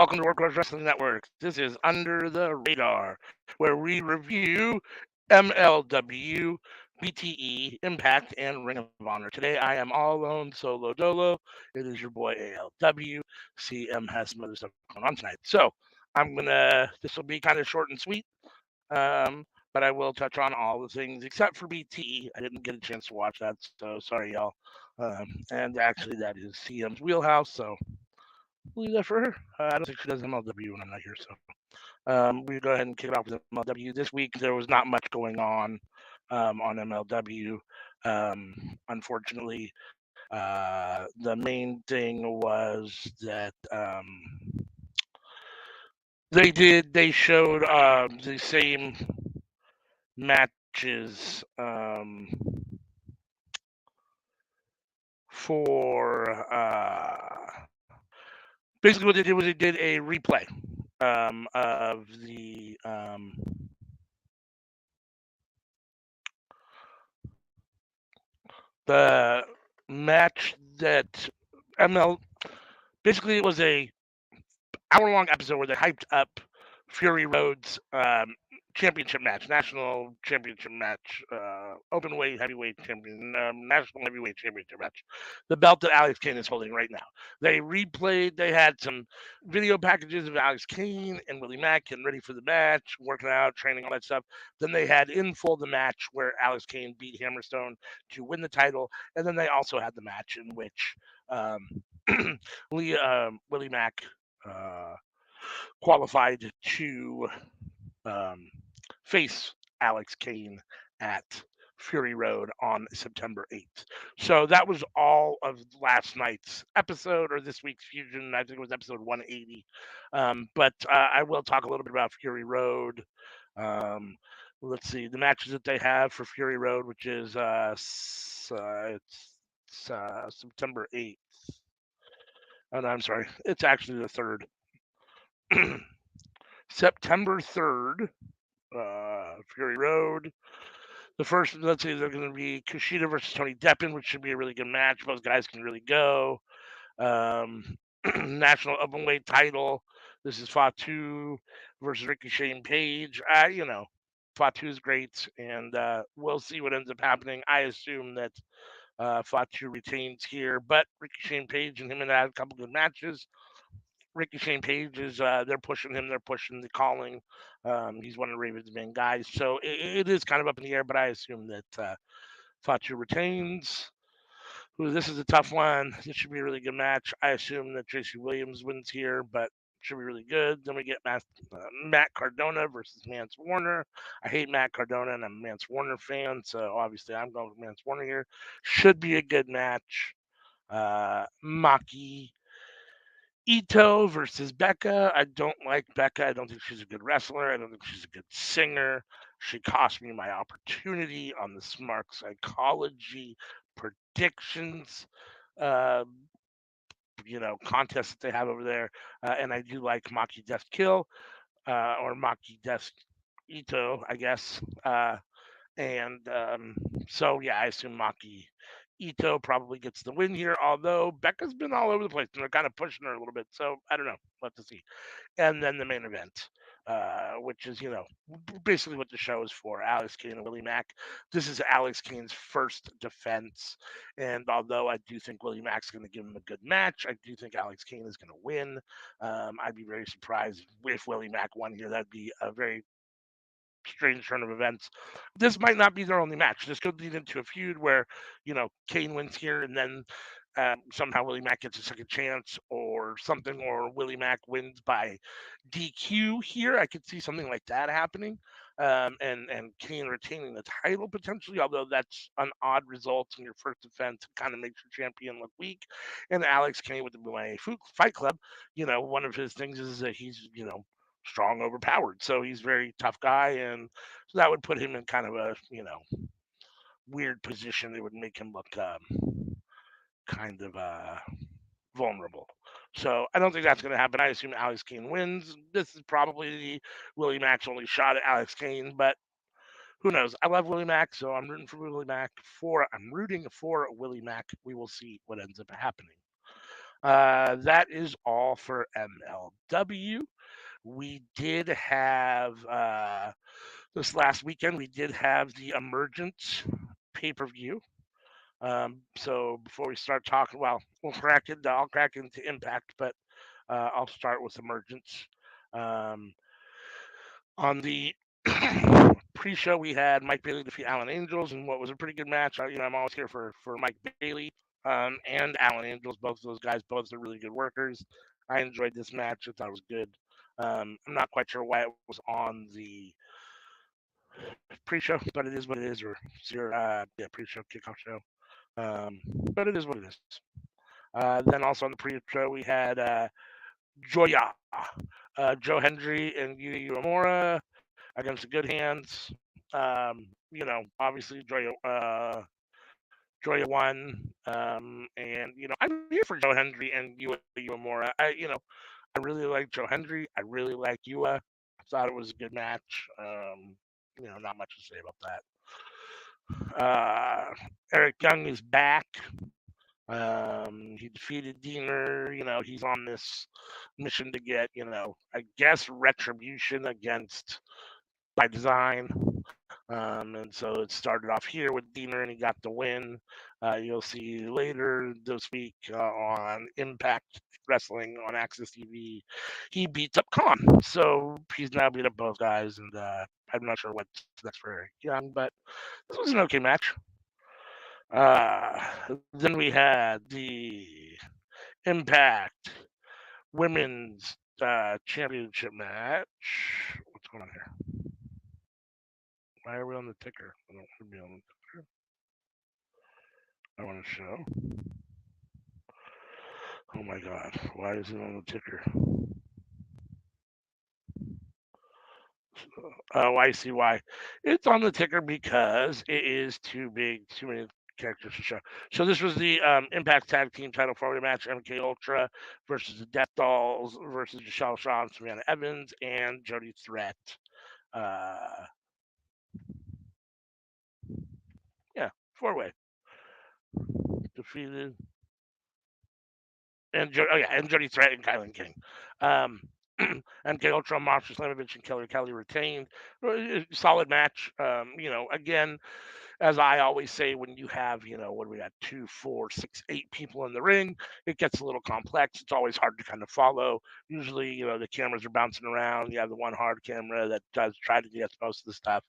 welcome to Workforce Wrestling Network. This is Under the Radar, where we review MLW, BTE, Impact, and Ring of Honor. Today I am all alone, solo dolo. It is your boy ALW. CM has some other stuff going on tonight. So this will be kind of short and sweet, but I will touch on all the things except for BTE. I didn't get a chance to watch that, so sorry, y'all. And actually, that is CM's wheelhouse, so leave that for her. I don't think she does MLW when I'm not here, so we go ahead and kick it off with MLW. This week there was not much going on MLW. Unfortunately, the main thing was that they showed the same matches for basically what they did was they did a replay of the match that ML basically it was a hour-long episode where they hyped up Fury Road's championship match, national championship match, open weight, heavyweight champion, national heavyweight championship match, the belt that Alex Kane is holding right now. They replayed. They had some video packages of Alex Kane and Willie Mack getting ready for the match, working out, training, all that stuff. Then they had in full the match where Alex Kane beat Hammerstone to win the title, and then they also had the match in which Willie Mack qualified to face Alex Kane at Fury Road on September 8th. So that was all of last night's episode or this week's Fusion. I think it was episode 180. But I will talk a little bit about Fury Road. Let's see the matches that they have for Fury Road, which is September 8th. Oh, no, I'm sorry. It's actually the 3rd. September 3rd, Fury Road. The first, let's say they're going to be Kushida versus Tony Deppen, which should be a really good match. Both guys can really go. National Openweight title. This is Fatu versus Ricochet and Page. Fatu is great, and we'll see what ends up happening. I assume that Fatu retains here, but Ricochet and Page and him and had a couple good matches. Ricochet and Page is they're pushing him. They're pushing the calling. He's one of Raven's main guys, so it is kind of up in the air. But I assume that Fatu retains. Ooh, this is a tough one. This should be a really good match. I assume that Tracy Williams wins here, but should be really good. Then we get Matt Cardona versus Mance Warner. I hate Matt Cardona, and I'm a Mance Warner fan, so obviously I'm going with Mance Warner here. Should be a good match. Maki Ito versus Becca. I don't like Becca. I don't think she's a good wrestler. I don't think she's a good singer. She cost me my opportunity on the Smart Psychology predictions, uh, contest that they have over there. And I do like Maki Death Kill or Maki Death Ito, I guess. And so, yeah, I assume Maki Ito probably gets the win here, although Becca's been all over the place and they're kind of pushing her a little bit. So I don't know. We'll have to see. And then the main event, which is, basically what the show is for, Alex Kane and Willie Mack. This is Alex Kane's first defense. And although I do think Willie Mack's going to give him a good match, I do think Alex Kane is going to win. I'd be very surprised if Willie Mack won here. That'd be a very strange turn of events. This might not be their only match. This could lead into a feud where, Kane wins here and then somehow Willie Mack gets a second chance or something, or Willie Mack wins by DQ here. I could see something like that happening. And Kane retaining the title potentially, although that's an odd result in your first defense. It kind of makes your champion look weak. And Alex Kane with the Boy Fight Club, one of his things is that he's, strong, overpowered. So he's a very tough guy, and so that would put him in kind of a weird position. It would make him look kind of vulnerable. So I don't think that's going to happen. I assume Alex Kane wins. This is probably the Willie Mack's only shot at Alex Kane, but who knows? I love Willie Mack, so I'm rooting for Willie Mack. I'm rooting for Willie Mack. We will see what ends up happening. That is all for MLW. We did have this last weekend. We did have the Emergence pay-per-view. So before we start talking, well, I'll crack into Impact, but I'll start with Emergence. Um, on the pre-show, we had Mike Bailey defeat Alan Angels in what was a pretty good match. I'm always here for Mike Bailey and Alan Angels. Both of those guys, both are really good workers. I enjoyed this match. I thought it was good. I'm not quite sure why it was on the pre-show, but it is what it is, or your pre-show kickoff show. Um, but it is what it is. Then also on the pre-show we had Joya, Joe Hendry and Yuya Uemura against the Good Hands. Obviously Joya won, and I'm here for Joe Hendry and Yuya Uemura. I really like Joe Hendry. I really like Yuya. I thought it was a good match. Not much to say about that. Eric Young is back. He defeated Diener. He's on this mission to get, I guess, retribution against by design. And so it started off here with Diener, and he got the win. You'll see later this week on Impact Wrestling on Access TV, he beats up Khan. So he's now beat up both guys, and I'm not sure what's next for Young, but this was an okay match. Then we had the Impact Women's Championship match. What's going on here? Why are we on the ticker? I don't should be on the ticker. I want to show. Oh my god, why is it on the ticker? Oh, I see why. It's on the ticker because it is too big, too many characters to show. So this was the Impact Tag Team Title 4 match: MK Ultra versus the Death Dolls versus Michelle Shaw and Savannah Evans and Jody Threat. Uh, yeah, 4-way defeated. And Jody Threat and Kylan King. Um, MK Ultra, Monster Slamovich, and Killer Kelly retained. Solid match. Again, as I always say, when you have, what do we got? 2, 4, 6, 8 people in the ring, it gets a little complex. It's always hard to kind of follow. Usually, the cameras are bouncing around. You have the one hard camera that does try to get most of the stuff.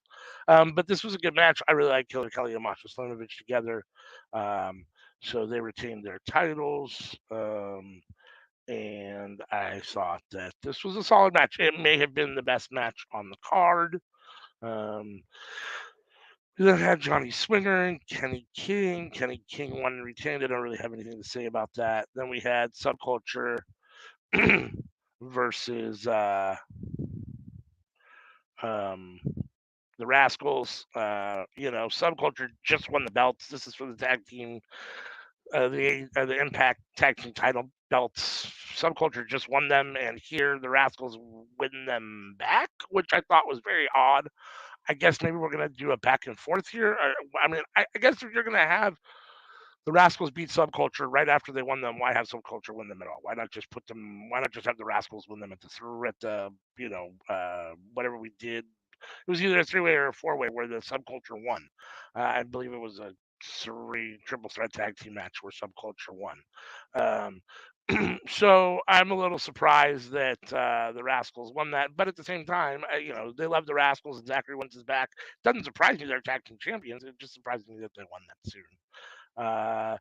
But this was a good match. I really like Killer Kelly and Masha Slamovich together. So they retained their titles. And I thought that this was a solid match. It may have been the best match on the card. Um, we then had Johnny Swinger and Kenny King. Kenny King won and retained. I don't really have anything to say about that. Then we had Subculture versus um, the Rascals. Subculture just won the belts. This is for the tag team, the Impact Tag Team title belts. Subculture just won them, and here the Rascals win them back, which I thought was very odd. I guess maybe we're gonna do a back and forth here. I guess if you're gonna have the Rascals beat Subculture right after they won them, why have Subculture win them at all? Why not just put them? Why not just have the Rascals win them at whatever we did? It was either a 3-way or a 4-way where the Subculture won. I believe it was a triple threat tag team match where Subculture won. Um, so I'm a little surprised that the Rascals won that, but at the same time, they love the Rascals and Zachary Wentz is back. Doesn't surprise me they're tag team champions. It just surprises me that they won that soon. Uh,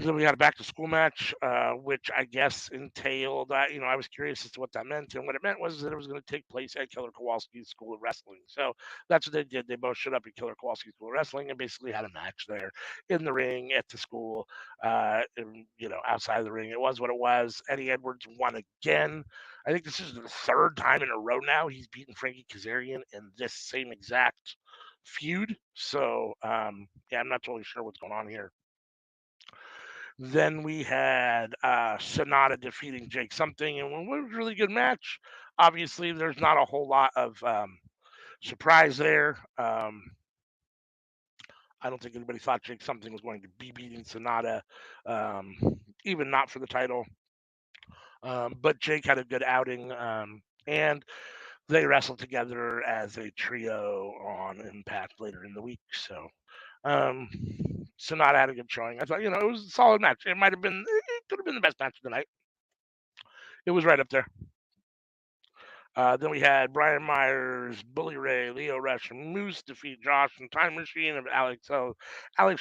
then we had a back to school match, which I guess entailed. I was curious as to what that meant, and what it meant was that it was going to take place at Killer Kowalski's School of Wrestling. So that's what they did. They both showed up at Killer Kowalski's School of Wrestling and basically had a match there in the ring at the school. Outside of the ring, it was what it was. Eddie Edwards won again. I think this is the third time in a row now he's beaten Frankie Kazarian in this same exact feud. So yeah, I'm not totally sure what's going on here. Then we had Sonata defeating Jake Something, and it was a really good match. Obviously, there's not a whole lot of surprise there. I don't think anybody thought Jake Something was going to be beating Sonata. even not for the title. But Jake had a good outing, and they wrestled together as a trio on Impact later in the week. So, um, Sonata had a good showing. I thought, it was a solid match. It could have been the best match of the night. It was right up there. Then we had Brian Myers, Bully Ray, Leo Rush, and Moose defeat Josh and Time Machine of Alex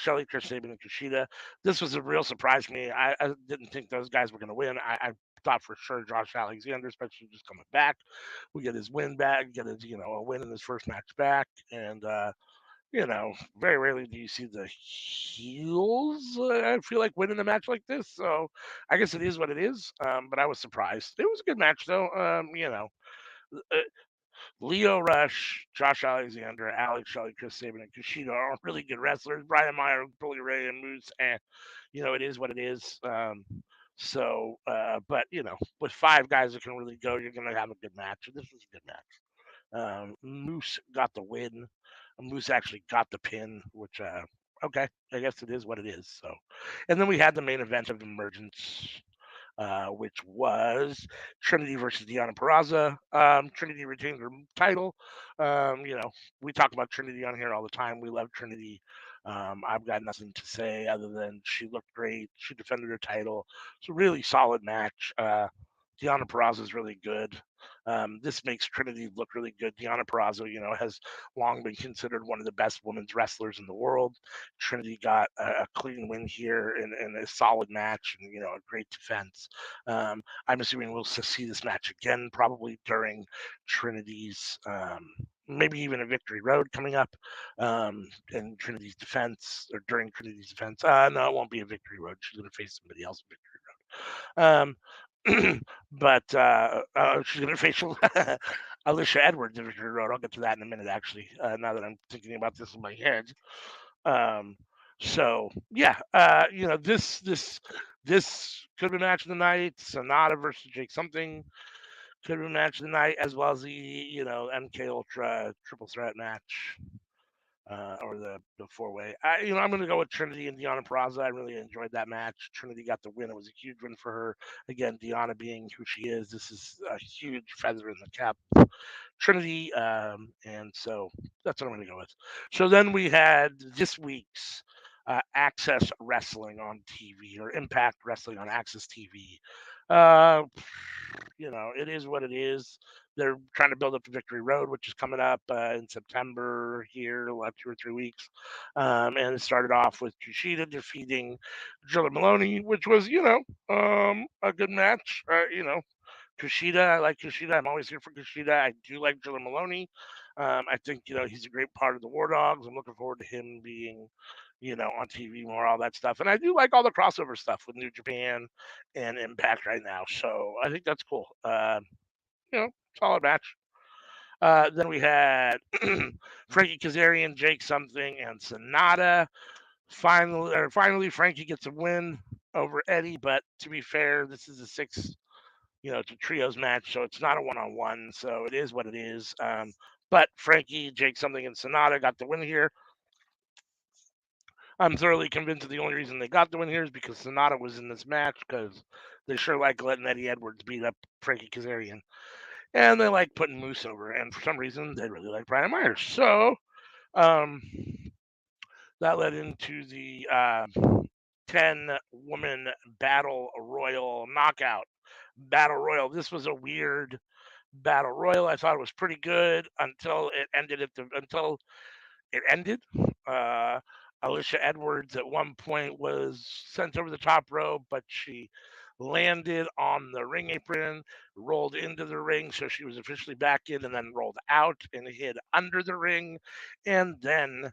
Shelley, Chris Sabin, and Kushida. This was a real surprise to me. I didn't think those guys were going to win. I thought for sure Josh Alexander, especially just coming back, we get his win back, get his a win in his first match back, and very rarely do you see the heels. I feel like winning a match like this, so I guess it is what it is. But I was surprised. It was a good match though. Uh, Leo Rush, Josh Alexander, Alex Shelley, Chris Sabin, and Kushida are really good wrestlers. Brian Meyer, Bully Ray, and Moose, and it is what it is. But with five guys that can really go, you're gonna have a good match. And this was a good match. Moose got the win. Moose actually got the pin, which okay, I guess it is what it is. So, and then we had the main event of Emergence, which was Trinity versus Deonna Purrazzo. Trinity retains her title. We talk about Trinity on here all the time. We love Trinity. I've got nothing to say other than she looked great. She defended her title. It's a really solid match. Deonna Purrazzo is really good. This makes Trinity look really good. Deonna Purrazzo, has long been considered one of the best women's wrestlers in the world. Trinity got a clean win here in a solid match and a great defense. I'm assuming we'll see this match again probably during Trinity's maybe even a Victory Road coming up in Trinity's defense or during Trinity's defense. No, it won't be a Victory Road. She's going to face somebody else in Victory Road. But she's going to face Alicia Edwards in Victory Road. I'll get to that in a minute, actually, now that I'm thinking about this in my head. Um, so yeah, this could be match of the night. Sonata versus Jake something could be match of the night, as well as the MK Ultra triple threat match. Or the four way. I'm going to go with Trinity and Deonna Purrazzo. I really enjoyed that match. Trinity got the win. It was a huge win for her. Again, Deonna being who she is, this is a huge feather in the cap. Trinity, and so that's what I'm going to go with. So then we had this week's Access Wrestling on TV or Impact Wrestling on Access TV. Uh, it is what it is. They're trying to build up the Victory Road, which is coming up in September here, like 2 or 3 weeks. And it started off with Kushida defeating Jilla Maloney, which was, a good match. Kushida, I like Kushida. I'm always here for Kushida. I do like Jilla Maloney. I think, he's a great part of the War Dogs. I'm looking forward to him being, on TV more, all that stuff. And I do like all the crossover stuff with New Japan and Impact right now. So I think that's cool. You know, solid match. Then we had Frankie Kazarian, Jake something, and Sonata. Finally, Frankie gets a win over Eddie. But to be fair, this is a six, it's a trios match, so it's not a one-on-one. So it is what it is. But Frankie, Jake something, and Sonata got the win here. I'm thoroughly convinced that the only reason they got the win here is because Sonata was in this match because they sure like letting Eddie Edwards beat up Frankie Kazarian. And they like putting Moose over. And for some reason, they really like Brian Myers. So um, that led into the 10-woman battle royal knockout. Battle royal. This was a weird battle royal. I thought it was pretty good until it ended. Uh, Alicia Edwards at one point was sent over the top rope, but she landed on the ring apron, rolled into the ring, so she was officially back in, and then rolled out and hid under the ring. And then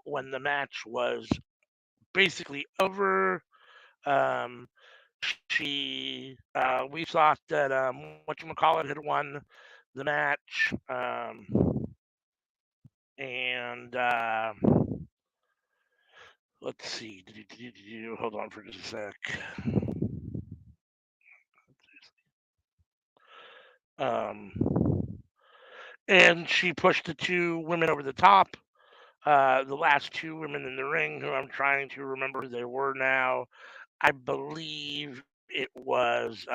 when the match was basically over, um, we thought that whatchamacallit had won the match, and let's see. Hold on for just a sec. Um, and she pushed the two women over the top. The last two women in the ring, who I'm trying to remember who they were now. I believe it was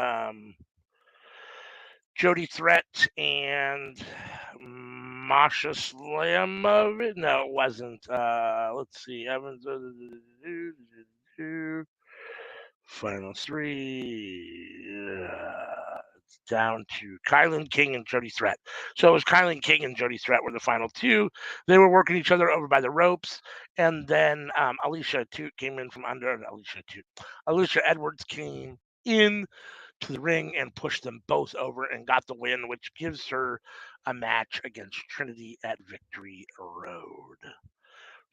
Jody Threat and Masha Slamovich. No, it wasn't. Let's see. Evans. Final three. It's down to Kylan King and Jody Threat. So it was Kylan King and Jody Threat were the final two. They were working each other over by the ropes. And then Alicia Toot came in from under. Alicia Toot. Alicia Edwards came in to the ring and pushed them both over and got the win, which gives her a match against Trinity at Victory Road.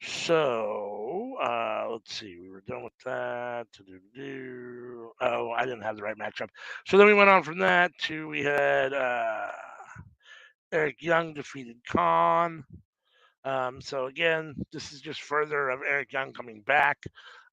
So let's see, we were done with that. Oh, I didn't have the right matchup. So then we went on from that to we had Eric Young defeated Khan. So again, this is just further of Eric Young coming back.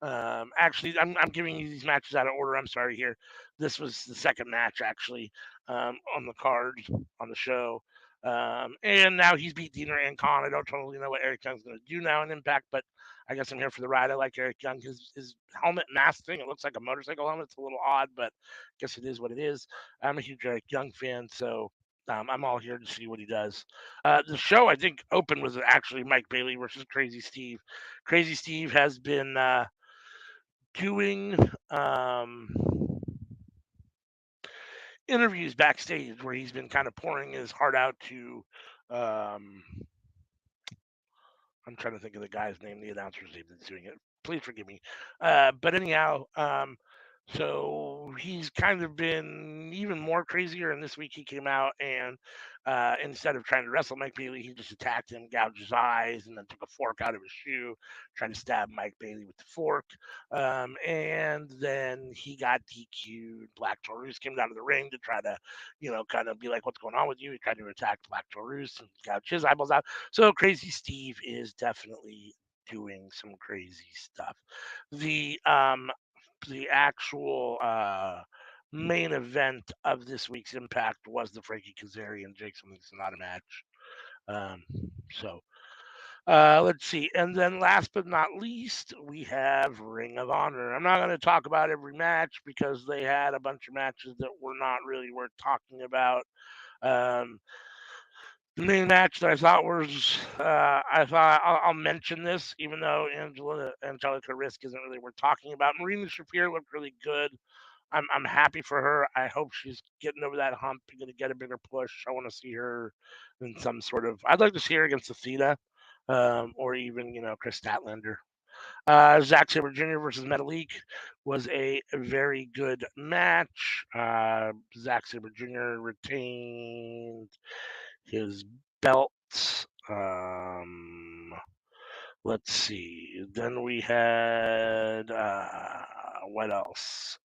Actually, I'm giving you these matches out of order. I'm sorry here. This was the second match actually on the card on the show. And now he's beat Diener and Khan. I don't totally know what Eric Young's going to do now in Impact, but I guess I'm here for the ride. I like Eric Young. His helmet mask thing, it looks like a motorcycle helmet. It's a little odd, but I guess it is what it is. I'm a huge Eric Young fan, so I'm all here to see what he does. The show, I think, opened was actually Mike Bailey versus Crazy Steve. Crazy Steve has been doing interviews backstage where he's been kind of pouring his heart out to. Um, I'm trying to think of the guy's name, the announcer's name that's doing it. Please forgive me. But anyhow, so he's kind of been even more crazier. And this week he came out and instead of trying to wrestle Mike Bailey, he just attacked him, gouged his eyes, and then took a fork out of his shoe, trying to stab Mike Bailey with the fork. And then he got DQ'd. Black Taurus came down to the ring to try to, kind of be like, what's going on with you? He tried to attack Black Taurus and gouged his eyeballs out. So Crazy Steve is definitely doing some crazy stuff. The actual main event of this week's Impact was the Frankie Kazarian and Jake Something Sonata match. Um, so let's see. And then last but not least, we have Ring of Honor. I'm not going to talk about every match because they had a bunch of matches that were not really worth talking about. Um, the main match that I thought was, I thought I'll mention this, even though Angelica Risk isn't really worth talking about. Marina Shafir looked really good. I'm happy for her. I hope she's getting over that hump and going to get a bigger push. I want to see her in some sort of. I'd like to see her against Athena, or even Chris Statlander. Zack Sabre Jr. versus Metalik was a very good match. Zack Sabre Jr. retained his belt. Um, let's see. Then we had what else?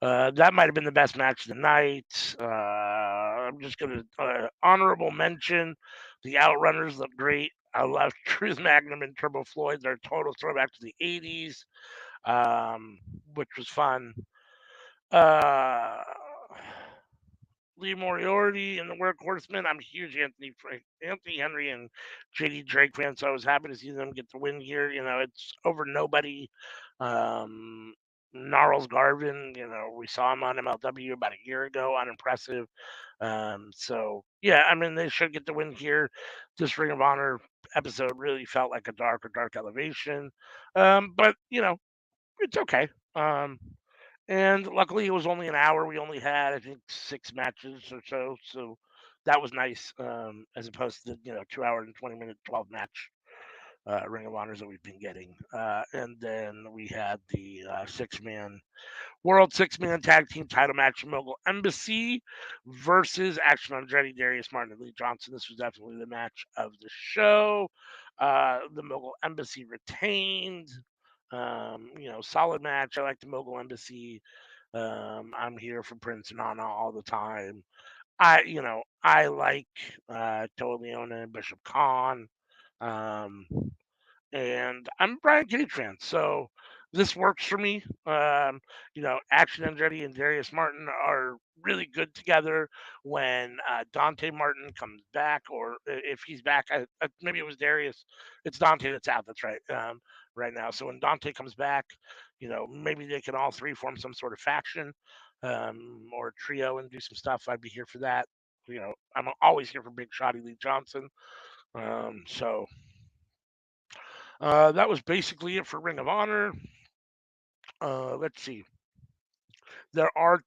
That might have been the best match of the night. I'm just gonna honorable mention the Outrunners look great. I love Truth Magnum and Turbo Floyd. They're a total throwback to the '80s, which was fun. Uh, Lee Moriarty and the Workhorsemen. I'm a huge Anthony Henry and JD Drake fan, so I was happy to see them get the win here. It's over nobody. Um, Gnarls Garvin, we saw him on MLW about a year ago, unimpressive. So yeah, I mean they should get the win here. This Ring of Honor episode really felt like a dark elevation, but it's okay. And luckily, it was only an hour. We only had, I think, 6 matches or so. So that was nice, as opposed to the 2 hour and 20-minute 12 match Ring of Honors that we've been getting. And then we had the World 6-man Tag Team title match: Mogul Embassy versus Action Andretti, Darius Martin, and Lee Johnson. This was definitely the match of the show. The Mogul Embassy retained. Solid match. I like the Mogul Embassy. I'm here for Prince and Anna all the time. I like Toa Leona and Bishop Khan. Um, and I'm a Brian Cage fan, so this works for me. Action Andretti and Darius Martin are really good together. When Dante Martin comes back, or if he's back, maybe it was Darius. It's Dante that's out. That's right. right now. So when Dante comes back, maybe they can all three form some sort of faction, or trio and do some stuff. I'd be here for that. I'm always here for Big Shotty Lee Johnson. So that was basically it for Ring of Honor. Let's see. There are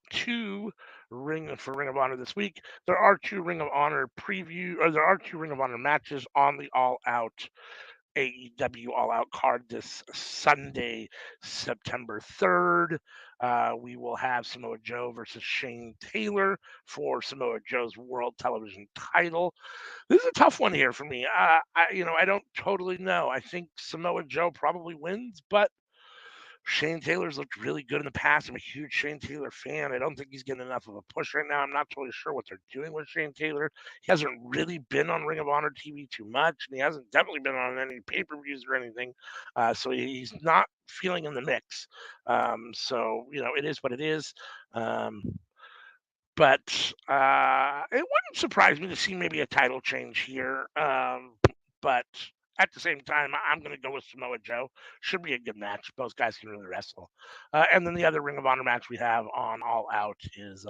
Ring of Honor this week. There are two Ring of Honor there are two Ring of Honor matches on the All Out AEW All Out card this Sunday, September 3rd. We will have Samoa Joe versus Shane Taylor for Samoa Joe's World Television title. This is a tough one here for me. I don't totally know. I think Samoa Joe probably wins, but Shane Taylor's looked really good in the past. I'm a huge Shane Taylor fan. I don't think he's getting enough of a push right now. I'm not totally sure what they're doing with Shane Taylor. He hasn't really been on Ring of Honor TV too much, and he hasn't definitely been on any pay-per-views or anything. So he's not feeling in the mix. So it is what it is. Um, but it wouldn't surprise me to see maybe a title change here. But at the same time, I'm going to go with Samoa Joe. Should be a good match. Both guys can really wrestle. And then the other Ring of Honor match we have on All Out is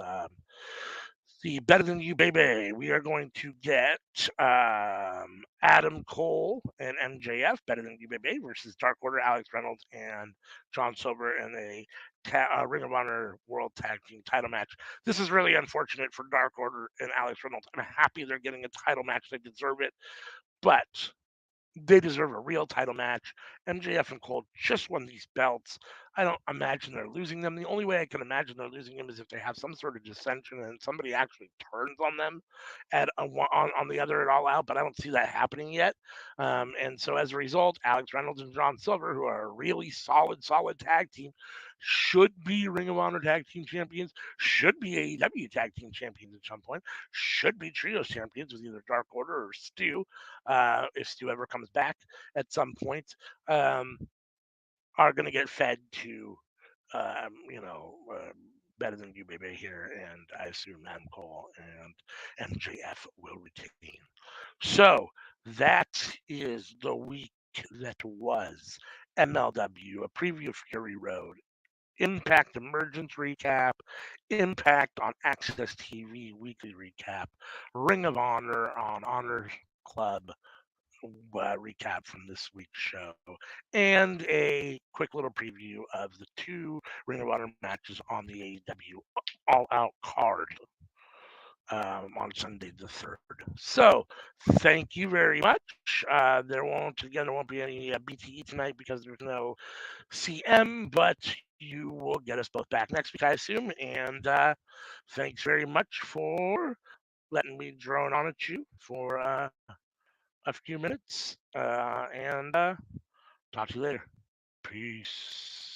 the Better Than You Baby. We are going to get Adam Cole and MJF, Better Than You Baby, versus Dark Order, Alex Reynolds, and John Silver in a Ring of Honor World Tag Team title match. This is really unfortunate for Dark Order and Alex Reynolds. I'm happy they're getting a title match. They deserve it. But they deserve a real title match. MJF and Cole just won these belts. I don't imagine they're losing them. The only way I can imagine they're losing them is if they have some sort of dissension and somebody actually turns on them on the other at All Out. But I don't see that happening yet. And so as a result, Alex Reynolds and John Silver, who are a really solid tag team, should be Ring of Honor tag team champions, should be AEW tag team champions at some point, should be trios champions with either Dark Order or Stu, if Stu ever comes back at some point, um, are going to get fed to, um, you know, uh, Better Than You Baby here, and I assume Adam Cole and MJF will retain. So that is the week that was MLW, a preview of Fury Road. Impact Emergence recap, Impact on Access TV weekly recap, Ring of Honor on Honor Club recap from this week's show, and a quick little preview of the two Ring of Honor matches on the AEW All Out card on Sunday the 3rd. So, thank you very much. There won't be any BTE tonight because there's no CM, but you will get us both back next week, I assume. And thanks very much for letting me drone on at you for a few minutes. And talk to you later. Peace.